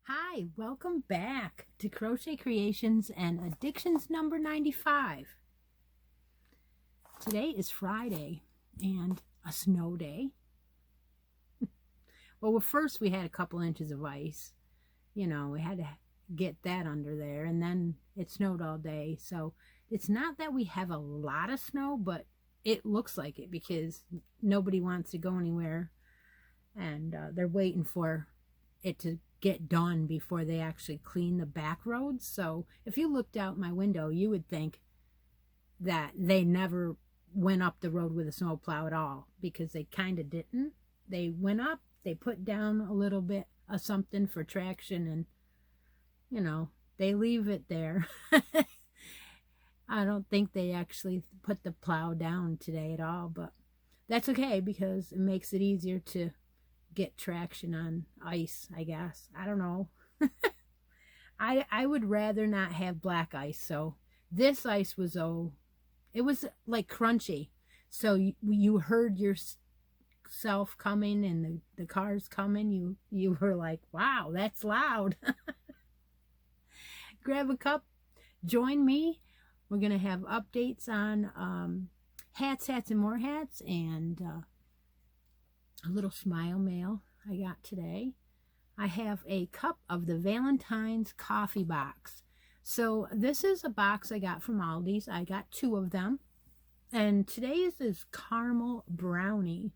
Hi, welcome back to Crochet Creations and Addictions number 95. Today is Friday and a snow day. Well, first we had a couple inches of ice. You know, we had to get that under there, and then it snowed all day. So it's not that we have a lot of snow, but it looks like it because nobody wants to go anywhere, and they're waiting for it to get done before they actually clean the back roads. So if you looked out my window, you would think that they never went up the road with a snowplow at all, because they kind of didn't. They went up, they put down a little bit of something for traction, and you know, they leave it there. I don't think they actually put the plow down today at all, but that's okay because it makes it easier to get traction on ice, I guess. I don't know. I would rather not have black ice. So this ice was, it was like crunchy. So you heard yourself coming and the cars coming. You were like, wow, that's loud. Grab a cup, join me. We're going to have updates on hats, and more hats, and a little smile mail I got today. I have a cup of the Valentine's coffee box. So this is a box I got from Aldi's. I got 2 of them. And today's is caramel brownie.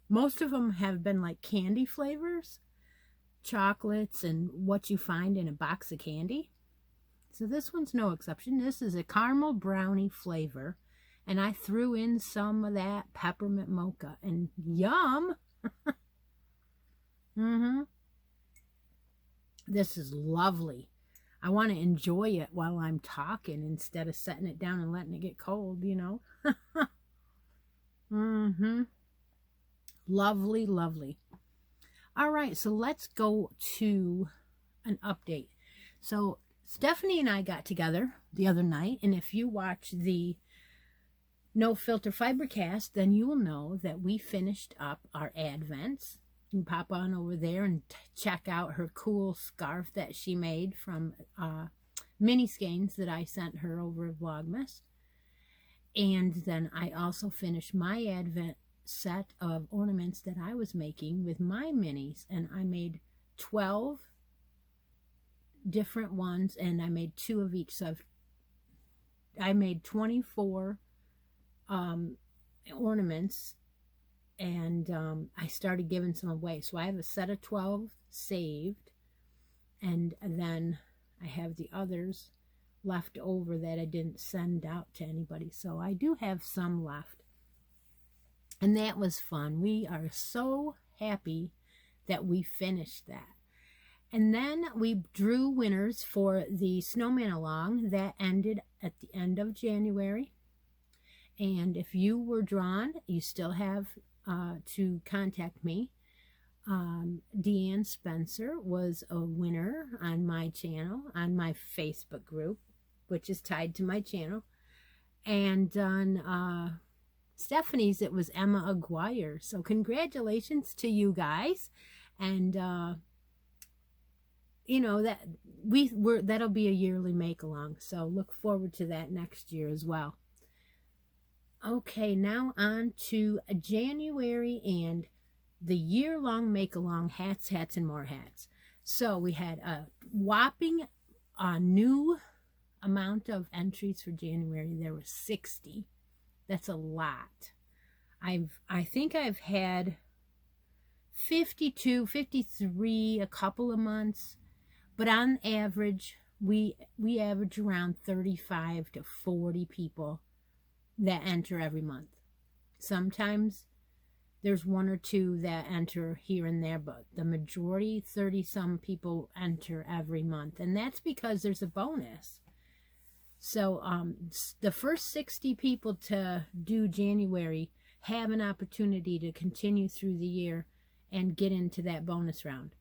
Most of them have been like candy flavors, chocolates, and what you find in a box of candy. So this one's no exception. This is a caramel brownie flavor. And I threw in some of that peppermint mocha, and yum. This is lovely. I want to enjoy it while I'm talking instead of setting it down and letting it get cold, you know. Lovely, lovely. All right, so let's go to an update. So Stephanie and I got together the other night, and if you watch the No Filter Fibercast, then you will know that we finished up our Advents. You can pop on over there and check out her cool scarf that she made from mini skeins that I sent her over Vlogmas. And then I also finished my Advent set of ornaments that I was making with my minis, and I made 12 different ones, and I made 2 of each. So I made 24 ornaments, and I started giving some away. So I have a set of 12 saved, and then I have the others left over that I didn't send out to anybody. So I do have some left, and that was fun. We are so happy that we finished that. And then we drew winners for the Snowman Along that ended at the end of January. And if you were drawn, you still have to contact me. Deanne Spencer was a winner on my channel, on my Facebook group, which is tied to my channel. And on Stephanie's, it was Emma Aguirre. So congratulations to you guys. And you know, that'll be a yearly make along. So look forward to that next year as well. Okay, now on to January and the year-long make-along hats, hats, and more hats. So we had a whopping new amount of entries for January. There were 60. That's a lot. I think I've had 52, 53 a couple of months, but on average, we average around 35 to 40 people that enter every month. Sometimes there's one or two that enter here and there, but the majority, 30-some people enter every month, and that's because there's a bonus. So the first 60 people to do January have an opportunity to continue through the year and get into that bonus round.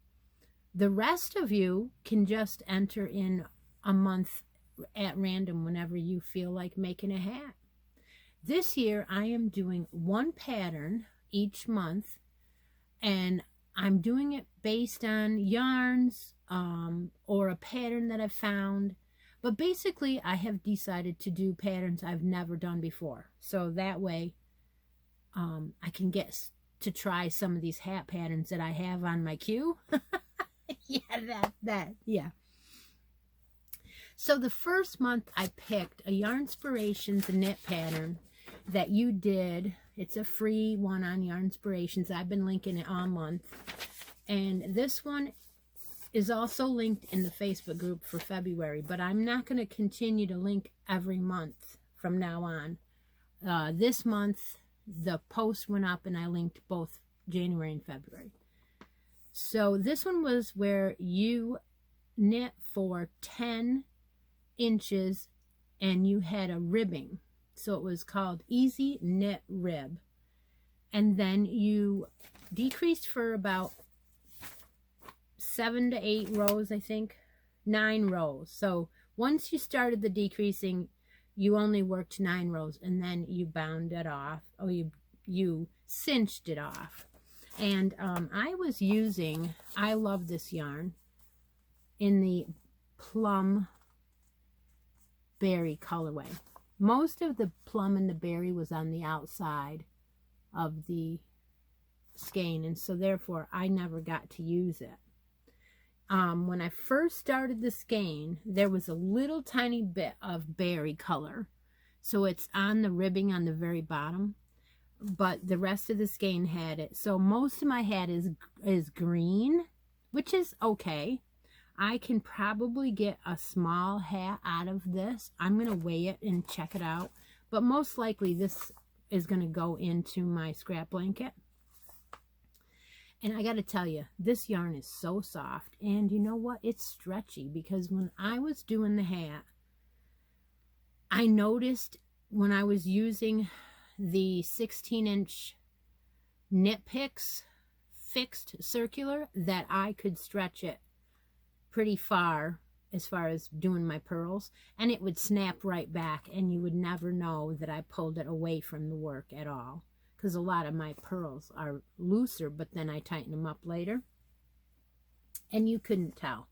The rest of you can just enter in a month at random whenever you feel like making a hat. This year I am doing one pattern each month, and I'm doing it based on yarns or a pattern that I've found. But basically, I have decided to do patterns I've never done before. So that way, I can get to try some of these hat patterns that I have on my queue. Yeah. So the first month I picked a Yarnspirations knit pattern that you did. It's a free one on Yarnspirations. I've been linking it all month. And this one is also linked in the Facebook group for February, but I'm not going to continue to link every month from now on. This month, the post went up and I linked both January and February. So this one was where you knit for 10 inches and you had a ribbing. So it was called Easy Knit Rib. And then you decreased for about 7 to 8 rows, I think, 9 rows. So once you started the decreasing, you only worked 9 rows, and then you bound it off, or you cinched it off. And I was using, I love this yarn, in the plum berry colorway. Most of the plum and the berry was on the outside of the skein, and so therefore I never got to use it. When I first started the skein, there was a little tiny bit of berry color. So it's on the ribbing on the very bottom, but the rest of the skein had it. So most of my hat is green, which is okay. I can probably get a small hat out of this. I'm going to weigh it and check it out. But most likely this is going to go into my scrap blanket. And I got to tell you, this yarn is so soft. And you know what? It's stretchy, because when I was doing the hat, I noticed when I was using the 16-inch knit picks fixed circular that I could stretch it pretty far as doing my pearls, and it would snap right back, and you would never know that I pulled it away from the work at all. Because a lot of my pearls are looser, but then I tighten them up later, and you couldn't tell.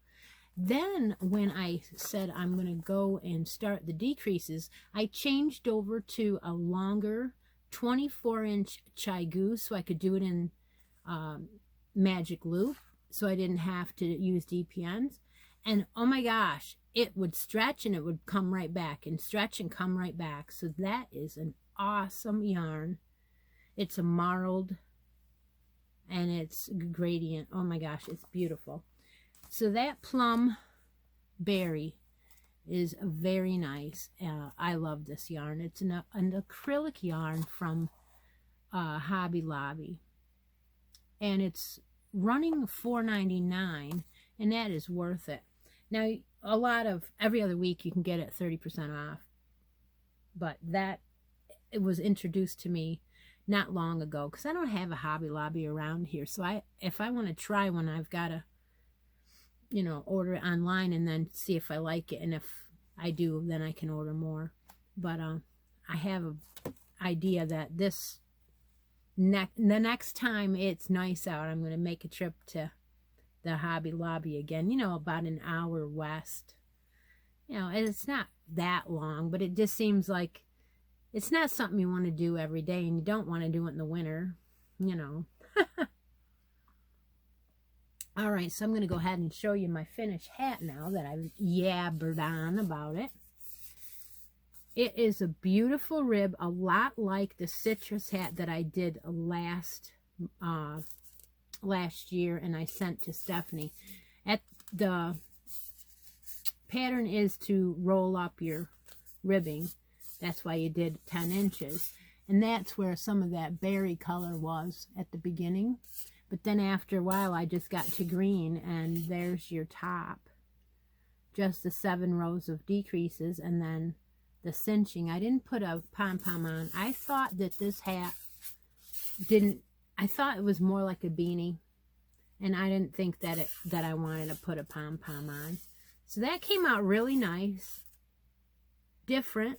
Then when I said I'm going to go and start the decreases, I changed over to a longer 24-inch Chai Goose so I could do it in magic loop, so I didn't have to use DPNs. And oh my gosh, it would stretch and it would come right back, and stretch and come right back. So that is an awesome yarn. It's a marled, and it's gradient. Oh my gosh, it's beautiful. So that plum berry is very nice. I love this yarn. It's an acrylic yarn from Hobby Lobby, and it's running $4.99, and that is worth it. Now, every other week you can get it 30% off, but it was introduced to me not long ago, because I don't have a Hobby Lobby around here. So if I want to try one, I've got to, order it online and then see if I like it. And if I do, then I can order more. But I have an idea that the next time it's nice out, I'm going to make a trip to the Hobby Lobby again, about an hour west. It's not that long, but it just seems like it's not something you want to do every day, and you don't want to do it in the winter, All right, so I'm going to go ahead and show you my finished hat now that I've yabbered on about it. It is a beautiful rib, a lot like the citrus hat that I did last year and I sent to Stephanie. The pattern is to roll up your ribbing. That's why you did 10 inches. And that's where some of that berry color was at the beginning. But then after a while, I just got to green, and there's your top. Just the 7 rows of decreases, and then the cinching. I didn't put a pom-pom on. I thought that this hat I thought it was more like a beanie, and I didn't think that I wanted to put a pom-pom on. So that came out really nice, different,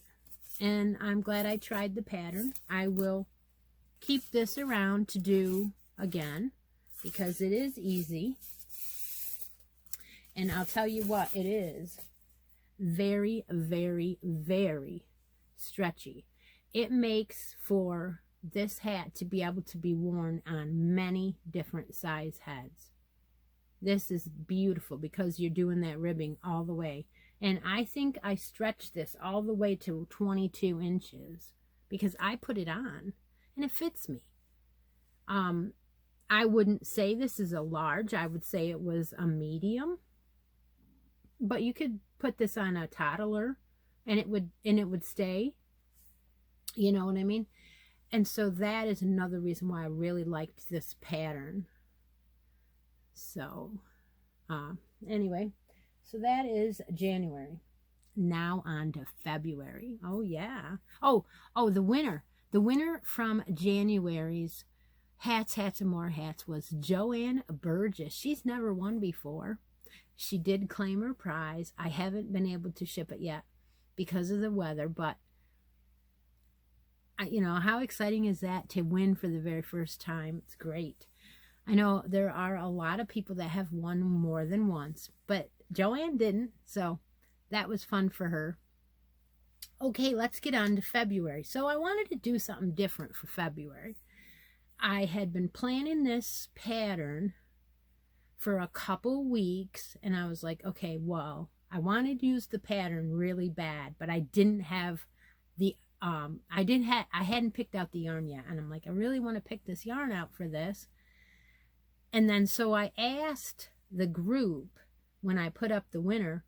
and I'm glad I tried the pattern. I will keep this around to do again, because it is easy. And I'll tell you what, it is very, very, very stretchy. It makes for this hat to be able to be worn on many different size heads. This is beautiful because you're doing that ribbing all the way. And I think I stretched this all the way to 22 inches because I put it on and it fits me. I wouldn't say this is a large. I would say it was a medium. But you could put this on a toddler and it would stay. You know what I mean? And so that is another reason why I really liked this pattern. So, anyway, so that is January. Now on to February. Oh, yeah. Oh, the winner. The winner from January's Hats, and More Hats was Joanne Burgess. She's never won before. She did claim her prize. I haven't been able to ship it yet because of the weather, but you know, how exciting is that to win for the very first time? It's great. I know there are a lot of people that have won more than once, but Joanne didn't, so that was fun for her. Okay, let's get on to February. So I wanted to do something different for February. I had been planning this pattern for a couple weeks, and I was like, okay, well, I wanted to use the pattern really bad, but I didn't have the I hadn't picked out the yarn yet, and I'm like, I really want to pick this yarn out for this. And then so I asked the group when I put up the winner,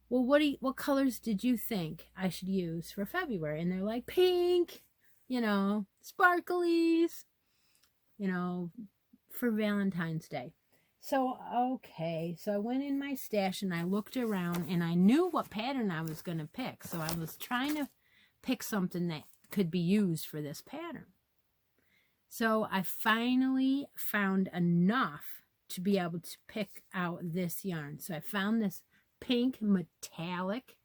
well, what colors did you think I should use for February? And they're like, pink, you know, sparklies, you know, for Valentine's Day. So, okay, so I went in my stash and I looked around and I knew what pattern I was going to pick. So I was trying to pick something that could be used for this pattern. So I finally found enough to be able to pick out this yarn. So I found this pink metallic,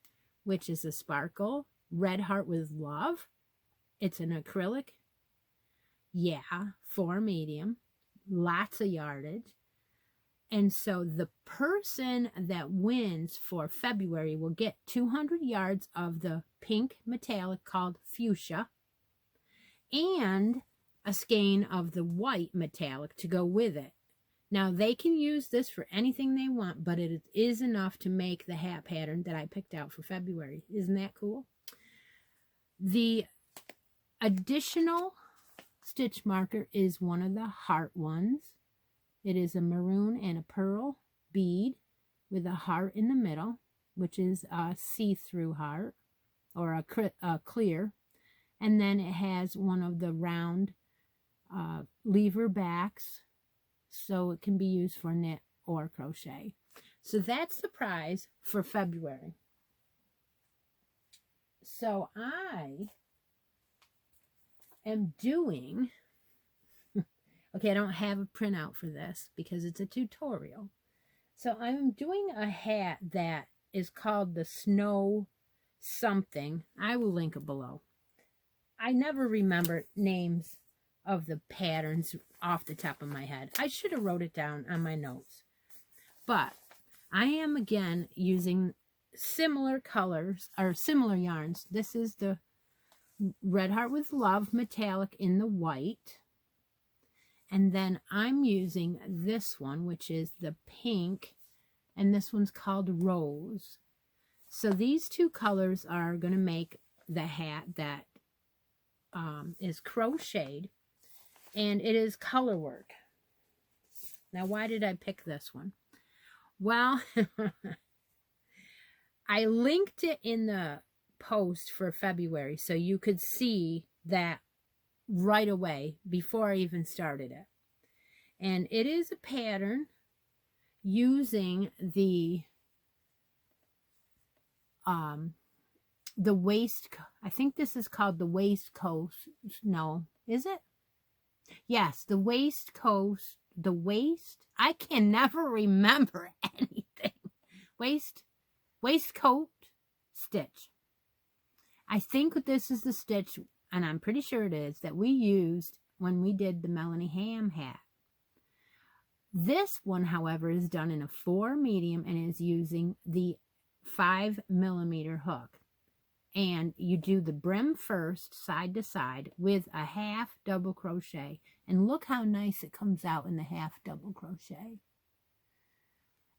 which is a sparkle, Red Heart with Love. It's an acrylic. Yeah, 4 medium, lots of yardage. And so the person that wins for February will get 200 yards of the pink metallic called fuchsia and a skein of the white metallic to go with it. Now, they can use this for anything they want, but it is enough to make the hat pattern that I picked out for February. Isn't that cool? The additional stitch marker is one of the heart ones. It is a maroon and a pearl bead with a heart in the middle, which is a see-through heart or a clear. And then it has one of the round lever backs, so it can be used for knit or crochet. So that's the prize for February. So I am doing... Okay, I don't have a printout for this because it's a tutorial. So I'm doing a hat that is called the Snow something. I will link it below. I never remember names of the patterns off the top of my head. I should have wrote it down on my notes. But I am again using similar colors or similar yarns. This is the Red Heart with Love metallic in the white. And then I'm using this one, which is the pink, and this one's called Rose. So these two colors are going to make the hat that is crocheted, and it is color work. Now, why did I pick this one? Well, I linked it in the post for February so you could see that right away before I even started it. And it is a pattern using the waist, I think this is called the waistcoat. No, is it? Yes, the waistcoat, the waist. I can never remember anything. Waistcoat stitch. I think this is the stitch, and I'm pretty sure it is, that we used when we did the Melanie Ham hat. This one, however, is done in a 4 medium and is using the 5mm hook. And you do the brim first, side to side, with a half double crochet. And look how nice it comes out in the half double crochet.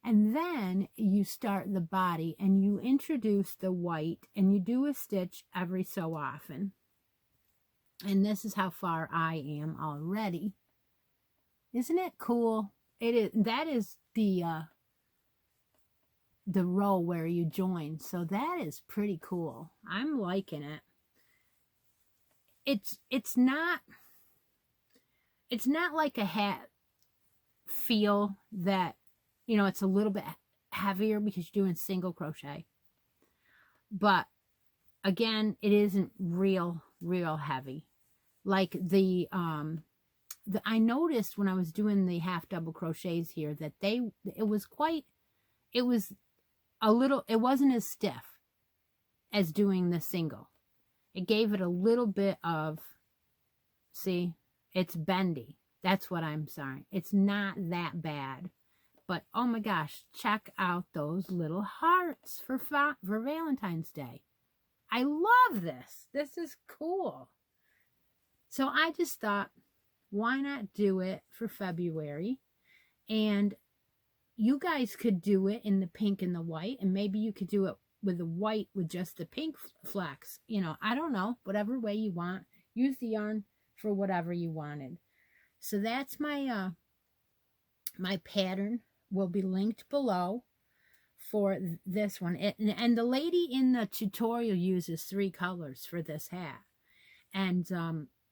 And then you start the body and you introduce the white and you do a stitch every so often. And this is how far I am already. Isn't it cool? It is. That is the row where you join. So that is pretty cool. I'm liking it. It's not like a hat feel that, you know, it's a little bit heavier because you're doing single crochet. But again, it isn't real heavy. Like I noticed when I was doing the half double crochets here that it wasn't as stiff as doing the single. It gave it a little bit of, see, it's bendy. That's what I'm saying. It's not that bad. But oh my gosh, check out those little hearts for Valentine's Day. I love this. This is cool. So I just thought, why not do it for February? And you guys could do it in the pink and the white, and maybe you could do it with the white with just the pink flecks. You know, I don't know, whatever way you want. Use the yarn for whatever you wanted. So that's my my pattern. Will be linked below for this one. And the lady in the tutorial uses 3 colors for this hat. And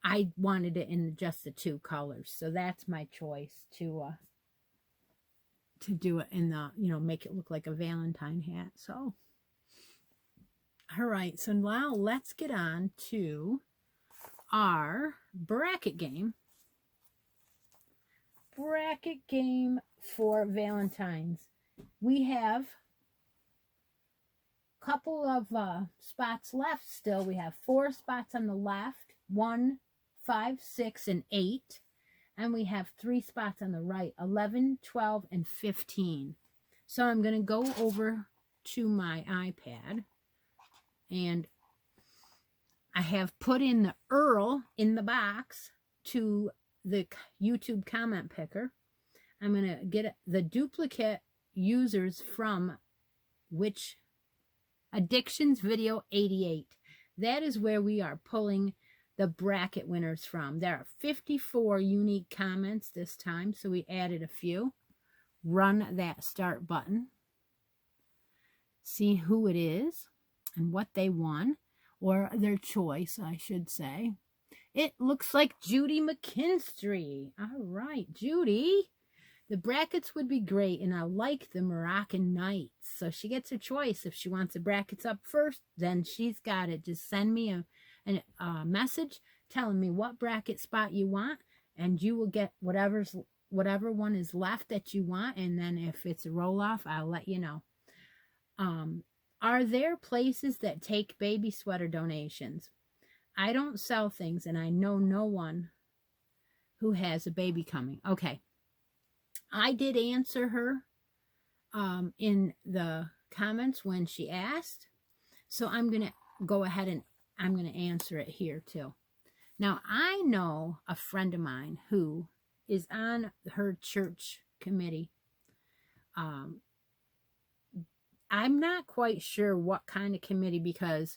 I wanted it in just the 2 colors. So that's my choice to do it in the, you know, make it look like a Valentine hat. So, all right. So now let's get on to our bracket game. Bracket game for Valentine's. We have a couple of spots left still. We have 4 spots on the left, 1, 5, 6, and 8. And we have 3 spots on the right, 11, 12, and 15. So I'm going to go over to my iPad. And I have put in the URL in the box to the YouTube comment picker. I'm going to get the duplicate users from which Addictions Video 88. That is where we are pulling the bracket winners from. There are 54 unique comments this time, so we added a few. Run that start button. See who it is and what they won, or their choice, I should say. It looks like Judy McKinstry. All right, Judy. The brackets would be great, and I like the Moroccan Nights. So she gets her choice. If she wants the brackets up first, then she's got it. Just send me a message telling me what bracket spot you want, and you will get whatever one is left that you want. And then if it's a roll-off, I'll let you know. Are there places that take baby sweater donations? I don't sell things, and I know no one who has a baby coming. Okay. I did answer her in the comments when she asked. So I'm going to go ahead and I'm going to answer it here too. Now, I know a friend of mine who is on her church committee. I'm not quite sure what kind of committee, because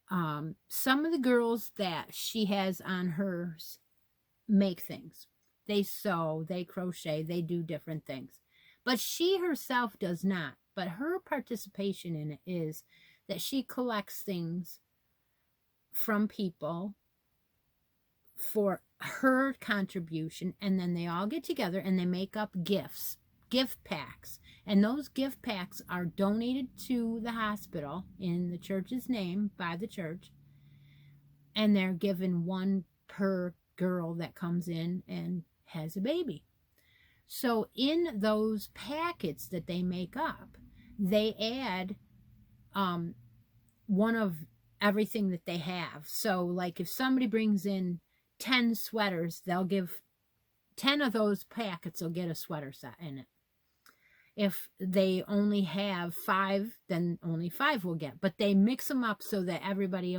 some of the girls that she has on hers make things. They sew, they crochet, they do different things. But she herself does not. But her participation in it is that she collects things from people for her contribution, and then they all get together and they make up gifts, gift packs. And those gift packs are donated to the hospital in the church's name by the church. And they're given one per girl that comes in and has a baby. So in those packets that they make up, they add one of everything that they have. So like if somebody brings in 10 sweaters, they'll give 10 of those packets will get a sweater set in it. If they only have 5, then only 5 will get. But they mix them up so that everybody,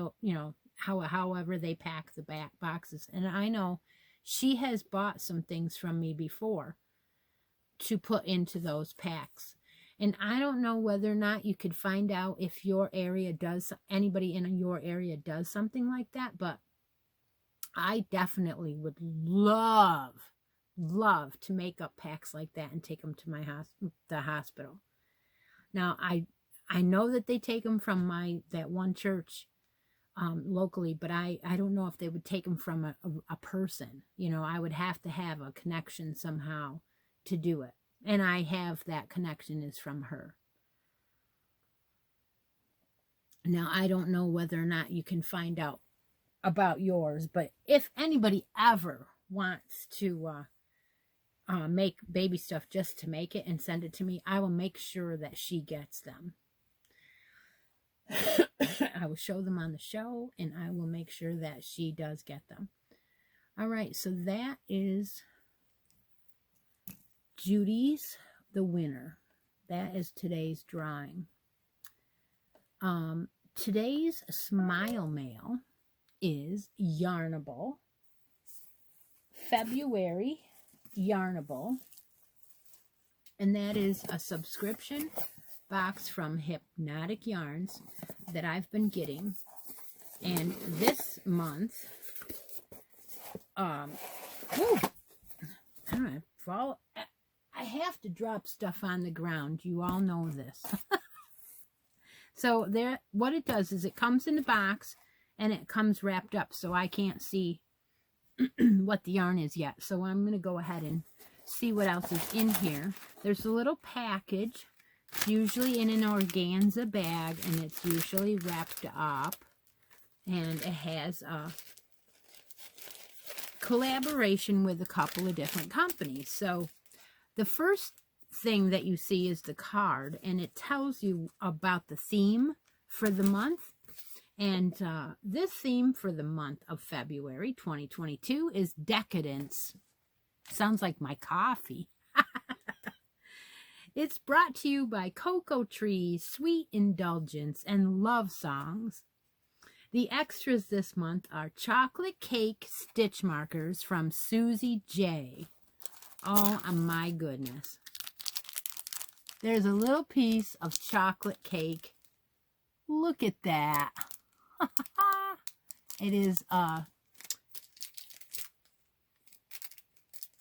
however they pack the back boxes. And I know she has bought some things from me before to put into those packs. And I don't know whether or not you could find out if your area does, anybody in your area does something like that. But I definitely would love to make up packs like that and take them to the hospital. Now, I know that they take them from that one church locally, but I don't know if they would take them from a person. I would have to have a connection somehow to do it. And I have that connection is from her. Now, I don't know whether or not you can find out about yours, but if anybody ever wants to make baby stuff just to make it and send it to me, I will make sure that she gets them. I will show them on the show, and I will make sure that she does get them. All right, so that is Judy's the winner. That is today's drawing. Today's smile mail is Yarnable. February Yarnable. And that is a subscription box from Hypnotic Yarns that I've been getting. And this month, I don't know, I have to drop stuff on the ground. You all know this. So what it does is it comes in the box and it comes wrapped up, so I can't see what the yarn is yet. So I'm going to go ahead and see what else is in here. There's a little package. It's usually in an organza bag, and it's usually wrapped up. And it has a collaboration with a couple of different companies. So the first thing that you see is the card, and it tells you about the theme for the month. And this theme for the month of February 2022 is decadence. Sounds like my coffee. It's brought to you by Cocoa Trees, Sweet Indulgence, and Love Songs. The extras this month are chocolate cake stitch markers from Susie J. Oh my goodness. There's a little piece of chocolate cake. Look at that. It is,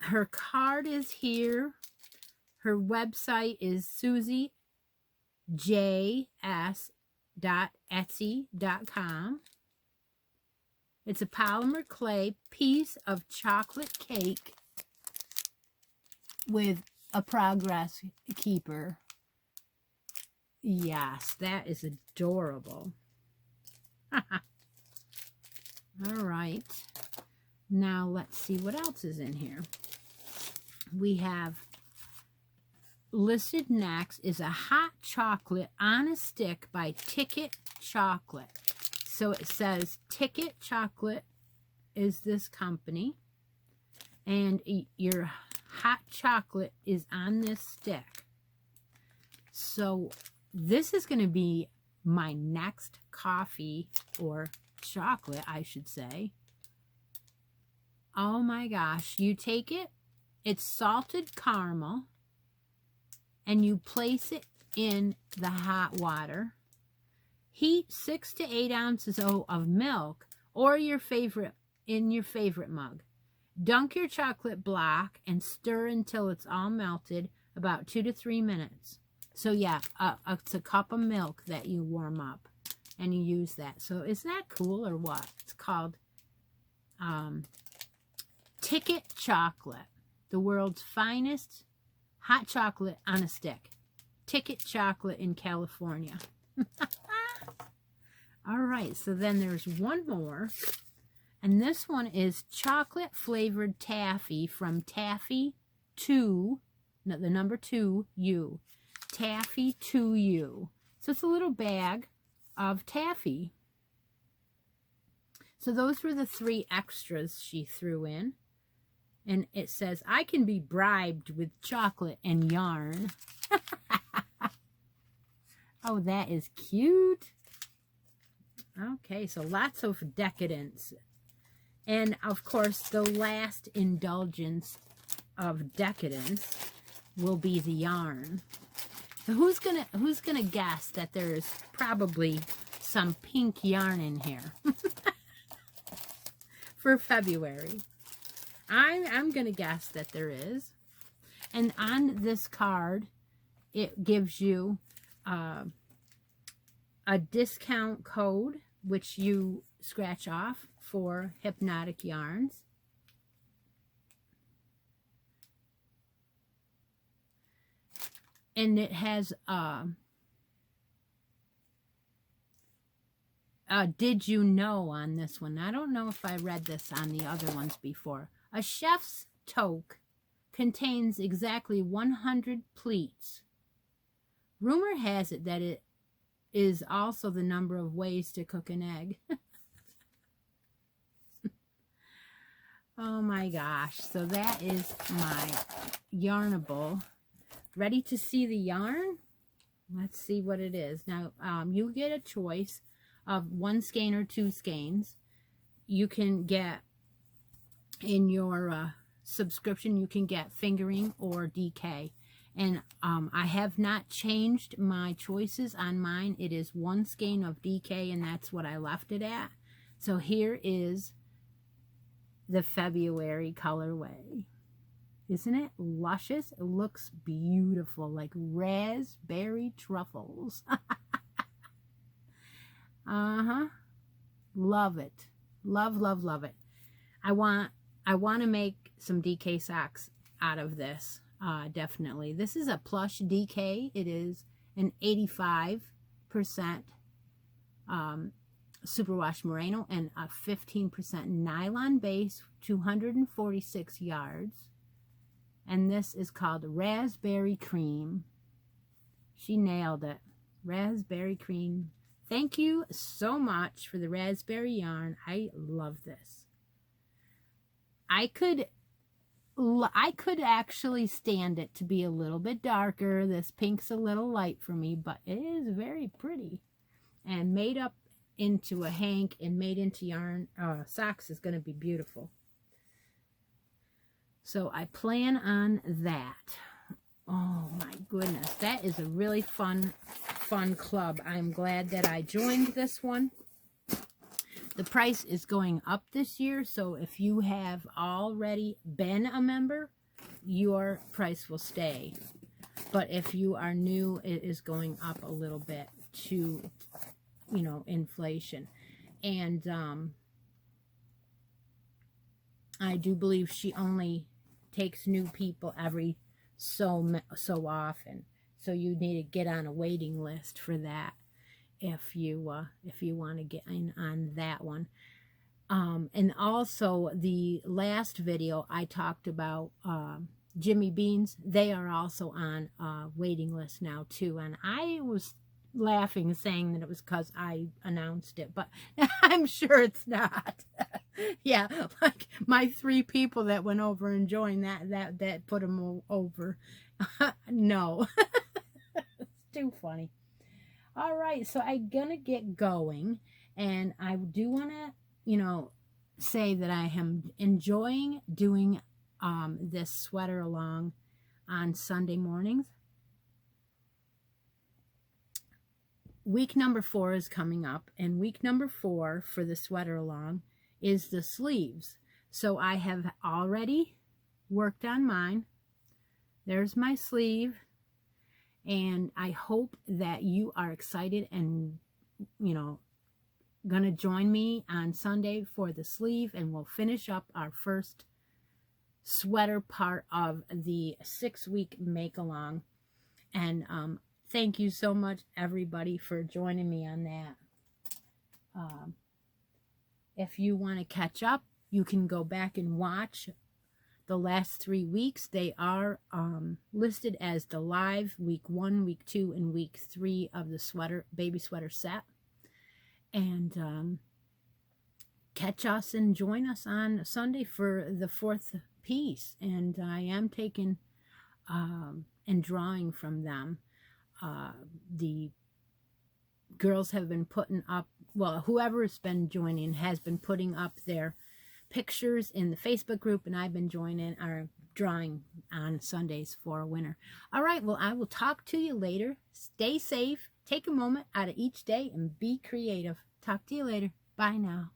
her card is here. Her website is susiejs.etsy.com. It's a polymer clay piece of chocolate cake with a progress keeper. Yes, that is adorable. All right. Now let's see what else is in here. We have listed next is a hot chocolate on a stick by Ticket Chocolate. So it says Ticket Chocolate is this company, and your hot chocolate is on this stick. So this is going to be my next coffee, or chocolate I should say. Oh my gosh. You take it, it's salted caramel, and you place it in the hot water. Heat 6 to 8 ounces of milk or your favorite mug. Dunk your chocolate block and stir until it's all melted, about 2 to 3 minutes. So yeah, it's a cup of milk that you warm up and you use that. So is that cool or what? It's called Ticket Chocolate, the world's finest hot chocolate on a stick. Ticket Chocolate in California. All right, so then there's one more. And this one is chocolate flavored taffy from Taffy to, the number 2U. Taffy 2U. So it's a little bag of taffy. So those were the 3 extras she threw in. And it says, I can be bribed with chocolate and yarn. Oh, that is cute. Okay, so lots of decadence. And of course, the last indulgence of decadence will be the yarn. So who's gonna guess that there's probably some pink yarn in here for February? I'm gonna guess that there is. And on this card, it gives you a discount code, which you scratch off for Hypnotic Yarns. And it has a did you know on this one. I don't know if I read this on the other ones before. A chef's toque contains exactly 100 pleats. Rumor has it that it is also the number of ways to cook an egg. Oh my gosh. So that is my Yarnable. Ready to see the yarn? Let's see what it is. Now, you get a choice of 1 skein or 2 skeins. You can get, in your subscription, you can get fingering or DK. And I have not changed my choices on mine. It is 1 skein of DK, and that's what I left it at. So here is the February colorway. Isn't it luscious? It looks beautiful, like raspberry truffles. Love it. Love, love, love it. I want to make some DK socks out of this. Definitely. This is a plush DK. It is an 85% superwash merino and a 15% nylon base, 246 yards. And this is called Raspberry Cream. She nailed it. Raspberry Cream. Thank you so much for the raspberry yarn. I love this. I could actually stand it to be a little bit darker. This pink's a little light for me, but it is very pretty. And made up into a hank and made into yarn socks is going to be beautiful. So I plan on that. Oh my goodness, that is a really fun club. I'm glad that I joined this one. The price is going up this year, so if you have already been a member, your price will stay. But if you are new, it is going up a little bit to, you know, inflation. And I do believe she only takes new people every so often. So you need to get on a waiting list for that if you want to get in on that one. And also the last video I talked about Jimmy Beans. They are also on a waiting list now too. And I was laughing saying that it was because I announced it, but I'm sure it's not. Yeah, like my 3 people that went over and joined, that put them over. No. It's too funny. All right, so I'm gonna get going, and I do want to, you know, say that I am enjoying doing this sweater along on Sunday mornings. Week number 4 is coming up, and week number 4 for the sweater along is the sleeves. So I have already worked on mine. There's my sleeve, and I hope that you are excited and, you know, gonna join me on Sunday for the sleeve, and we'll finish up our first sweater part of the 6-week make along. And thank you so much, everybody, for joining me on that. If you want to catch up, you can go back and watch the last 3 weeks. They are listed as the live week 1, week 2, and week 3 of the sweater, baby sweater set. And catch us and join us on Sunday for the 4th piece. And I am taking and drawing from them. The girls have been putting up, well, whoever has been joining has been putting up their pictures in the Facebook group, and I've been joining our drawing on Sundays for a winner. All right, well, I will talk to you later. Stay safe. Take a moment out of each day and be creative. Talk to you later. Bye now.